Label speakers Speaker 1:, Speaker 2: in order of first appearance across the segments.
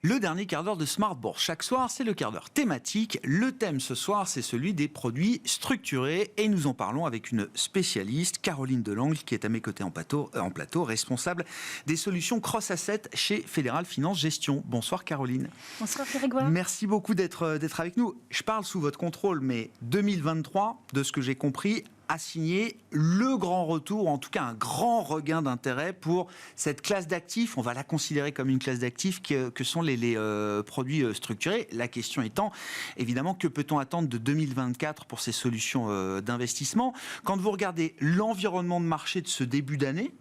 Speaker 1: Le dernier quart d'heure de Smart Bourse. Chaque soir, c'est le quart d'heure thématique. Le thème ce soir, c'est celui des produits structurés. Et nous en parlons avec une spécialiste, Caroline Delangle, qui est à mes côtés en plateau, responsable des solutions cross-asset chez Fédéral Finance Gestion. Bonsoir Caroline.
Speaker 2: Bonsoir Grégoire.
Speaker 1: Merci beaucoup d'être avec nous. Je parle sous votre contrôle, mais 2023, de ce que j'ai compris, a signé le grand retour, ou en tout cas un grand regain d'intérêt pour cette classe d'actifs. On va la considérer comme une classe d'actifs que sont les produits structurés. La question étant, évidemment, que peut-on attendre de 2024 pour ces solutions d'investissement ? Quand vous regardez l'environnement de marché de ce début d'année,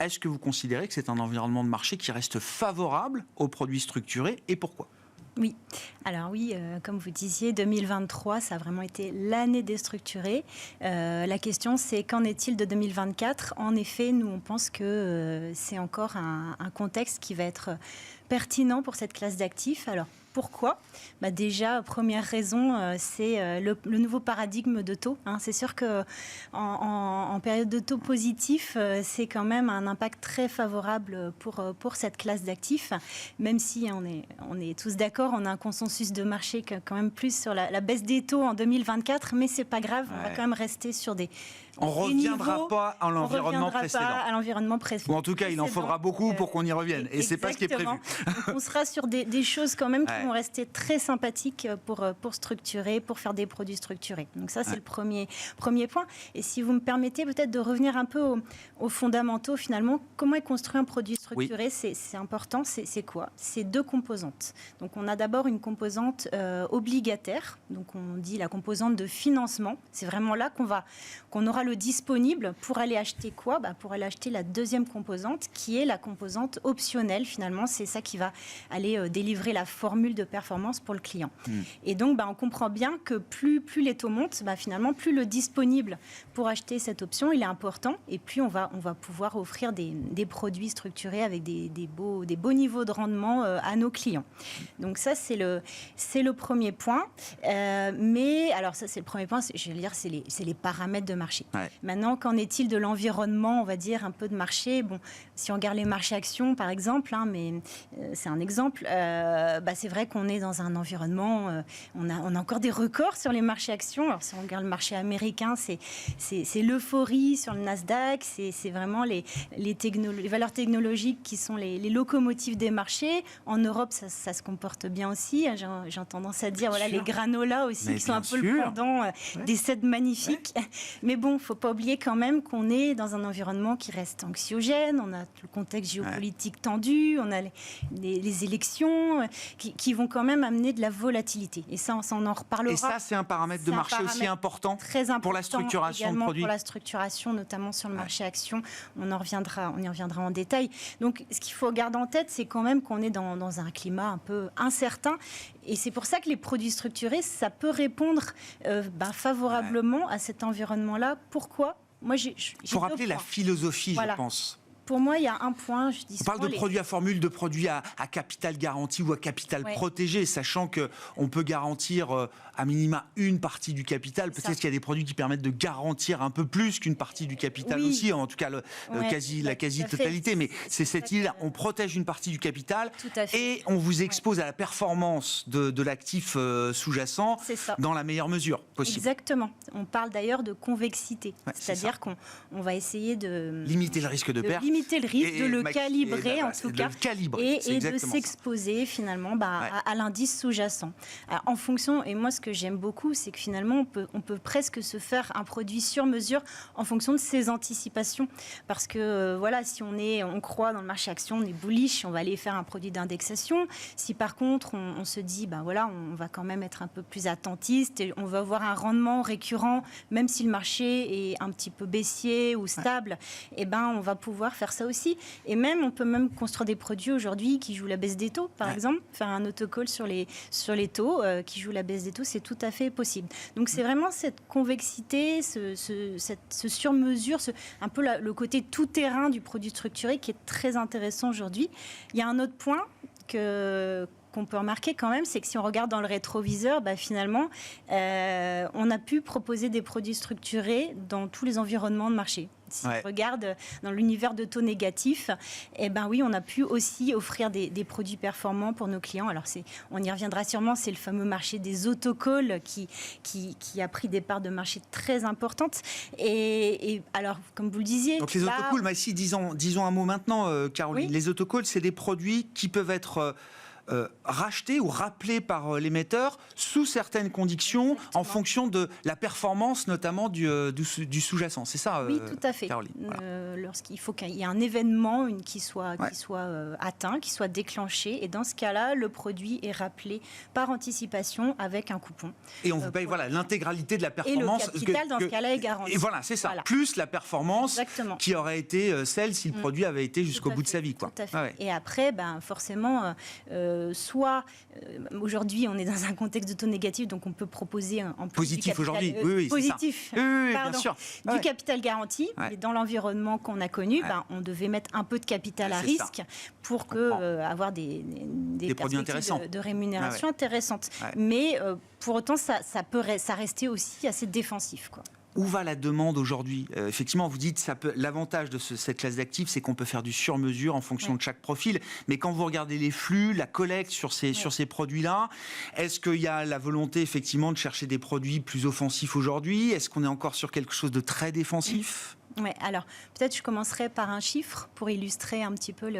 Speaker 1: est-ce que vous considérez que c'est un environnement de marché qui reste favorable aux produits structurés et pourquoi ?
Speaker 2: Oui, alors oui, comme vous disiez, 2023, ça a vraiment été l'année déstructurée. La question, c'est qu'en est-il de 2024 ? En effet, nous, on pense que c'est encore un contexte qui va être pertinent pour cette classe d'actifs. Alors, pourquoi ? Déjà, première raison, c'est le nouveau paradigme de taux. C'est sûr qu'en période de taux positif, c'est quand même un impact très favorable pour cette classe d'actifs, même si on est tous d'accord, on a un consensus de marché quand même plus sur la baisse des taux en 2024, mais c'est pas grave, on va quand même rester sur des
Speaker 1: on ne reviendra pas à l'environnement précédent. Ou en tout cas, il en faudra beaucoup pour qu'on y revienne. Et c'est pas ce qui est prévu.
Speaker 2: Donc, on sera sur des choses quand même qui vont rester très sympathiques pour structurer, pour faire des produits structurés. Donc ça, c'est le premier point. Et si vous me permettez peut-être de revenir un peu aux fondamentaux finalement, comment est construit un produit structuré ? C'est important. C'est quoi ? C'est deux composantes. Donc on a d'abord une composante obligataire. Donc on dit la composante de financement. C'est vraiment là qu'on aura le disponible pour aller acheter quoi ? Pour aller acheter la deuxième composante qui est la composante optionnelle finalement. C'est ça qui va aller délivrer la formule de performance pour le client. Et donc on comprend bien que plus les taux montent, finalement plus le disponible pour acheter cette option il est important et plus on va pouvoir offrir des produits structurés avec des beaux niveaux de rendement à nos clients. Donc ça c'est le premier point. Mais alors ça c'est le premier point, je vais dire c'est les paramètres de marché. Ouais. Maintenant, qu'en est-il de l'environnement, on va dire, un peu de marché ? Si on regarde les marchés actions, par exemple, mais c'est un exemple, c'est vrai qu'on est dans un environnement, on a encore des records sur les marchés actions. Alors, si on regarde le marché américain, c'est l'euphorie sur le Nasdaq, c'est vraiment les valeurs technologiques qui sont les locomotives des marchés. En Europe, ça se comporte bien aussi. J'ai tendance à dire, les granolas aussi, qui sont un peu le pendant des sets magnifiques. Mais il ne faut pas oublier quand même qu'on est dans un environnement qui reste anxiogène, on a le contexte géopolitique tendu, on a les élections qui vont quand même amener de la volatilité. Et ça, on en reparlera.
Speaker 1: Et ça, c'est un paramètre de marché aussi important, très important pour la structuration de produits.
Speaker 2: Pour la structuration, notamment sur le marché action, on y reviendra en détail. Donc, ce qu'il faut garder en tête, c'est quand même qu'on est dans un climat un peu incertain. Et c'est pour ça que les produits structurés, ça peut répondre favorablement à cet environnement-là. Pourquoi ?
Speaker 1: Il faut rappeler la philosophie, je pense.
Speaker 2: Pour moi, il y a un point, je dis
Speaker 1: on parle de produits à formule, de produits à capital garanti ou à capital protégé, sachant qu'on peut garantir à minima une partie du capital. Peut-être qu'il y a des produits qui permettent de garantir un peu plus qu'une partie du capital aussi, en tout cas la quasi-totalité. Mais c'est cette idée-là, on protège une partie du capital et on vous expose à la performance de l'actif sous-jacent dans la meilleure mesure possible.
Speaker 2: Exactement. On parle d'ailleurs de convexité, c'est-à-dire qu'on va essayer de
Speaker 1: limiter le risque de perte.
Speaker 2: Limiter le risque, de le calibrer en tout cas, et de s'exposer finalement à l'indice sous-jacent. Alors, en fonction, et moi ce que j'aime beaucoup, c'est que finalement on peut presque se faire un produit sur mesure en fonction de ses anticipations. Parce que si on croit dans le marché action, on est bullish, on va aller faire un produit d'indexation. Si par contre on se dit, on va quand même être un peu plus attentiste et on va avoir un rendement récurrent, même si le marché est un petit peu baissier ou stable, on va pouvoir faire ça aussi. Et même, on peut même construire des produits aujourd'hui qui jouent la baisse des taux, par exemple. Faire un autocall sur les taux qui joue la baisse des taux, c'est tout à fait possible. Donc, c'est vraiment cette convexité, ce sur-mesure, un peu le côté tout-terrain du produit structuré qui est très intéressant aujourd'hui. Il y a un autre point qu'on peut remarquer quand même, c'est que si on regarde dans le rétroviseur, finalement, on a pu proposer des produits structurés dans tous les environnements de marché. Si on regarde dans l'univers de taux négatifs, eh ben oui, on a pu aussi offrir des produits performants pour nos clients. Alors, on y reviendra sûrement, c'est le fameux marché des autocalls qui a pris des parts de marché très importantes. Et alors, comme vous le disiez...
Speaker 1: Donc les autocalls, ici, disons un mot maintenant, Caroline. Oui. Les autocalls, c'est des produits qui peuvent être... rachetés ou rappelés par l'émetteur sous certaines conditions. Exactement. En fonction de la performance notamment du sous-jacent. C'est ça,
Speaker 2: oui, tout à fait.
Speaker 1: Caroline. Voilà.
Speaker 2: Lorsqu'il faut qu'il y ait un événement qui soit atteint, qui soit déclenché, et dans ce cas-là, le produit est rappelé par anticipation avec un coupon.
Speaker 1: Et on vous paye l'intégralité de la performance.
Speaker 2: Et le capital, dans ce cas-là, est garanti.
Speaker 1: Et voilà, c'est ça. Voilà. Plus la performance.
Speaker 2: Exactement.
Speaker 1: Qui aurait été celle si le produit avait été jusqu'au bout de sa vie. Quoi.
Speaker 2: Tout à fait. Et après, forcément... soit aujourd'hui on est dans un contexte de taux négatif, donc on peut proposer en
Speaker 1: positif aujourd'hui,
Speaker 2: positif,
Speaker 1: oui, bien sûr.
Speaker 2: Du capital garanti. Et dans l'environnement qu'on a connu, on devait mettre un peu de capital à risque pour avoir des
Speaker 1: produits intéressants,
Speaker 2: de rémunération intéressantes. Mais pour autant, ça restait aussi assez défensif, quoi.
Speaker 1: Où va la demande aujourd'hui ? Effectivement, vous dites l'avantage de cette classe d'actifs, c'est qu'on peut faire du sur-mesure en fonction de chaque profil. Mais quand vous regardez les flux, la collecte sur ces produits-là, est-ce qu'il y a la volonté effectivement de chercher des produits plus offensifs aujourd'hui ? Est-ce qu'on est encore sur quelque chose de très défensif ?
Speaker 2: Oui, alors peut-être je commencerai par un chiffre pour illustrer un petit peu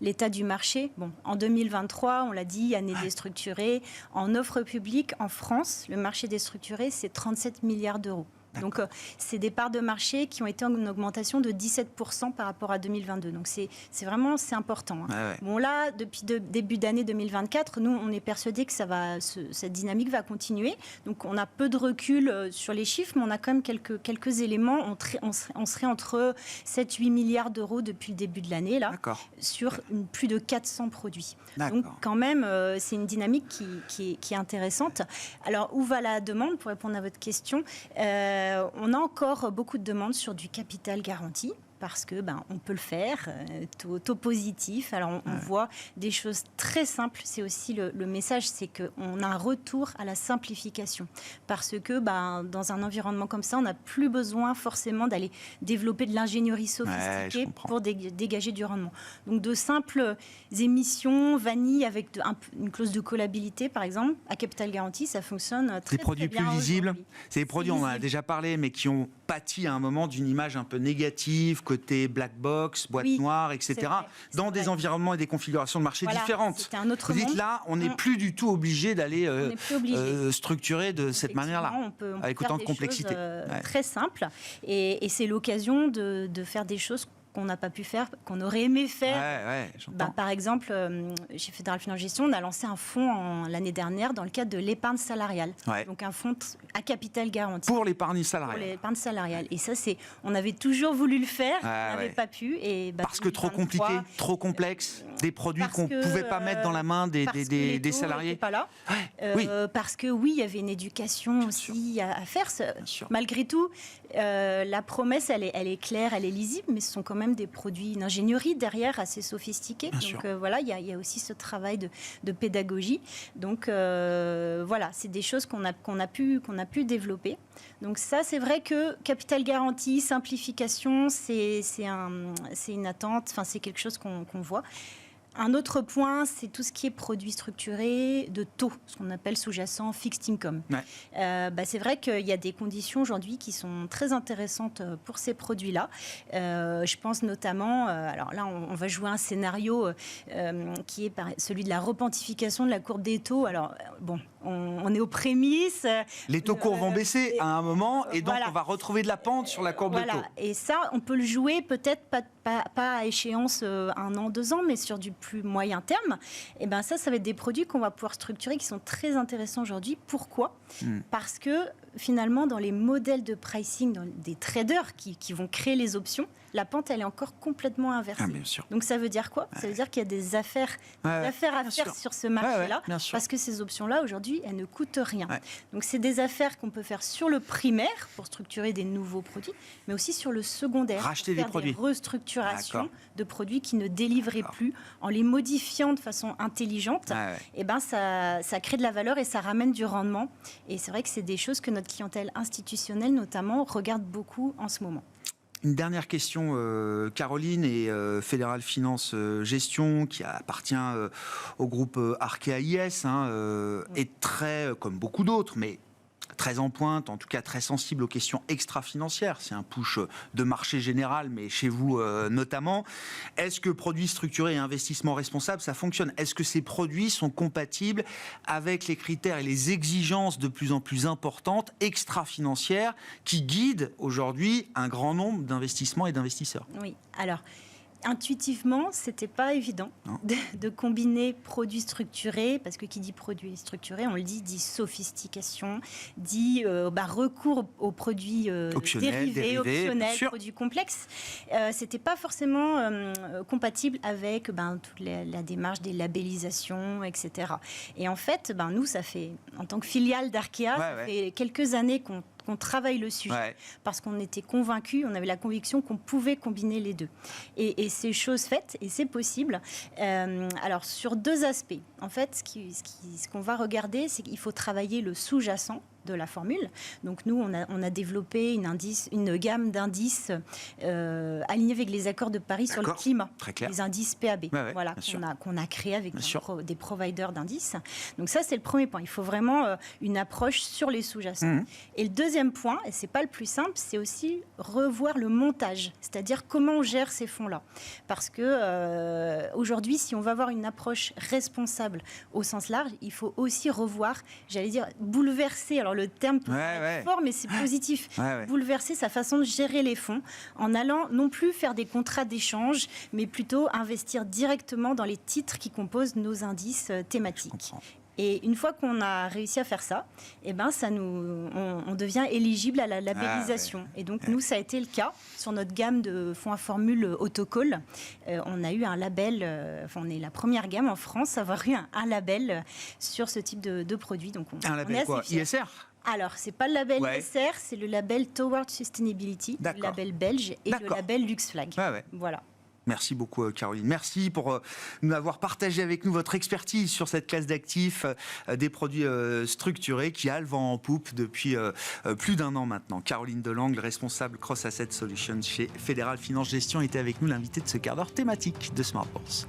Speaker 2: l'état du marché. Bon, en 2023, on l'a dit, année déstructurée. En offre publique, en France, le marché déstructuré, c'est 37 milliards d'euros. Donc, c'est des parts de marché qui ont été en augmentation de 17% par rapport à 2022. Donc, c'est important. Hein. Bon, là, depuis début d'année 2024, nous, on est persuadés que cette dynamique va continuer. Donc, on a peu de recul sur les chiffres, mais on a quand même quelques éléments. On serait entre 7-8 milliards d'euros depuis le début de l'année, là, sur plus de 400 produits. Donc, quand même, c'est une dynamique qui est intéressante. Alors, où va la demande, pour répondre à votre question ? On a encore beaucoup de demandes sur du capital garanti. Parce que on peut le faire, taux positif. Alors on voit des choses très simples. C'est aussi le message, c'est qu'on a un retour à la simplification. Parce que dans un environnement comme ça, on n'a plus besoin forcément d'aller développer de l'ingénierie sophistiquée pour dégager du rendement. Donc de simples émissions vanille avec une clause de callabilité, par exemple, à capital garanti, ça fonctionne très,
Speaker 1: très bien. Des produits plus lisibles. C'est des produits, on en a déjà parlé, mais qui ont pâti à un moment d'une image un peu négative, côté black box, boîte noire, etc., dans des environnements et des configurations de marché différentes.
Speaker 2: C'était un autre
Speaker 1: Vous dites là, on n'est plus du tout obligé d'aller structurer de cette manière-là, avec autant de complexité.
Speaker 2: Très simple, et c'est l'occasion de faire des choses qu'on n'a pas pu faire, qu'on aurait aimé faire. Par exemple, chez Fédéral Finance Gestion, on a lancé un fonds l'année dernière dans le cadre de l'épargne salariale. Donc un fonds à capital garanti.
Speaker 1: Pour l'épargne salariale.
Speaker 2: Pour l'épargne salariale. Et ça, on avait toujours voulu le faire, on n'avait pas pu. Et
Speaker 1: parce que trop compliqué, trop complexe, des produits qu'on ne pouvait pas mettre dans la main des salariés.
Speaker 2: Pas là. Parce que il y avait une éducation aussi à faire. Malgré tout, la promesse, elle est claire, elle est lisible, mais ce sont quand même des produits d'ingénierie derrière assez sophistiqués. Donc il y a aussi ce travail de pédagogie. Donc c'est des choses qu'on a pu développer. Donc ça, c'est vrai que capital garanti, simplification, c'est une attente. Enfin, c'est quelque chose qu'on voit. Un autre point, c'est tout ce qui est produits structurés de taux, ce qu'on appelle sous-jacent fixed income. C'est vrai qu'il y a des conditions aujourd'hui qui sont très intéressantes pour ces produits-là. Je pense notamment, alors là, on va jouer un scénario qui est celui de la repentification de la courbe des taux. Alors, on est aux prémices.
Speaker 1: Les taux courts vont baisser à un moment, et donc on va retrouver de la pente sur la courbe de taux.
Speaker 2: Et ça, on peut le jouer peut-être pas à échéance 1 an, 2 ans, mais sur du plus moyen terme. Et ça va être des produits qu'on va pouvoir structurer qui sont très intéressants aujourd'hui. Pourquoi ? Parce que finalement, dans les modèles de pricing des traders qui vont créer les options, la pente, elle est encore complètement inversée.
Speaker 1: Bien sûr.
Speaker 2: Donc ça veut dire quoi ? Ça veut dire qu'il y a des affaires à faire sur ce marché-là, parce que ces options-là, aujourd'hui, elles ne coûtent rien. Donc c'est des affaires qu'on peut faire sur le primaire pour structurer des nouveaux produits, mais aussi sur le secondaire,
Speaker 1: racheter
Speaker 2: pour faire des restructurations de produits qui ne délivraient plus, en les modifiant de façon intelligente. Ça crée de la valeur et ça ramène du rendement. Et c'est vrai que c'est des choses que notre clientèle institutionnelle, notamment, regarde beaucoup en ce moment.
Speaker 1: Une dernière question, Caroline, et Fédéral Finance Gestion, qui appartient au groupe Arkea IS, est très, comme beaucoup d'autres, mais très en pointe, en tout cas très sensible aux questions extra-financières. C'est un push de marché général, mais chez vous notamment. Est-ce que produits structurés et investissements responsables, ça fonctionne? Est-ce que ces produits sont compatibles avec les critères et les exigences de plus en plus importantes extra-financières qui guident aujourd'hui un grand nombre d'investissements et d'investisseurs?
Speaker 2: Oui, alors... Intuitivement, c'était pas évident de combiner produits structurés, parce que qui dit produits structurés, on le dit sophistication, dit recours aux produits dérivés, optionnels, produits complexes. C'était pas forcément compatible avec toute la démarche des labellisations, etc. Et en fait, nous, ça fait, en tant que filiale d'Arkea, ça fait quelques années qu'on travaille le sujet, parce qu'on était convaincus, on avait la conviction qu'on pouvait combiner les deux. Et c'est chose faite, et c'est possible. Alors, sur deux aspects. En fait, ce qu'on va regarder, c'est qu'il faut travailler le sous-jacent de la formule. Donc nous, on a développé une gamme d'indices alignés avec les accords de Paris sur le climat, les indices PAB, qu'on a créé avec des providers d'indices. Donc ça, c'est le premier point. Il faut vraiment une approche sur les sous-jacents. Et le deuxième point, et c'est pas le plus simple, c'est aussi revoir le montage, c'est-à-dire comment on gère ces fonds-là. Parce que aujourd'hui, si on va avoir une approche responsable au sens large, il faut aussi revoir, j'allais dire, bouleverser. Alors le terme peut être fort, mais c'est positif. Bouleverser sa façon de gérer les fonds en allant non plus faire des contrats d'échange, mais plutôt investir directement dans les titres qui composent nos indices thématiques. Et une fois qu'on a réussi à faire ça, on devient éligible à la labellisation. Et donc, nous, ça a été le cas sur notre gamme de fonds à formule Autocall. On a eu un label, on est la première gamme en France à avoir eu un label sur ce type de produit. Donc,
Speaker 1: un label quoi, ISR?
Speaker 2: Alors, ce n'est pas le label ISR, c'est le label Toward Sustainability, le label belge, et le label LuxFlag. Voilà.
Speaker 1: Merci beaucoup, Caroline. Merci pour nous avoir partagé avec nous votre expertise sur cette classe d'actifs des produits structurés qui a le vent en poupe depuis plus d'un an maintenant. Caroline Delangle, responsable Cross Asset Solutions chez Fédéral Finance Gestion, était avec nous, l'invitée de ce quart d'heure thématique de Smart Bourse.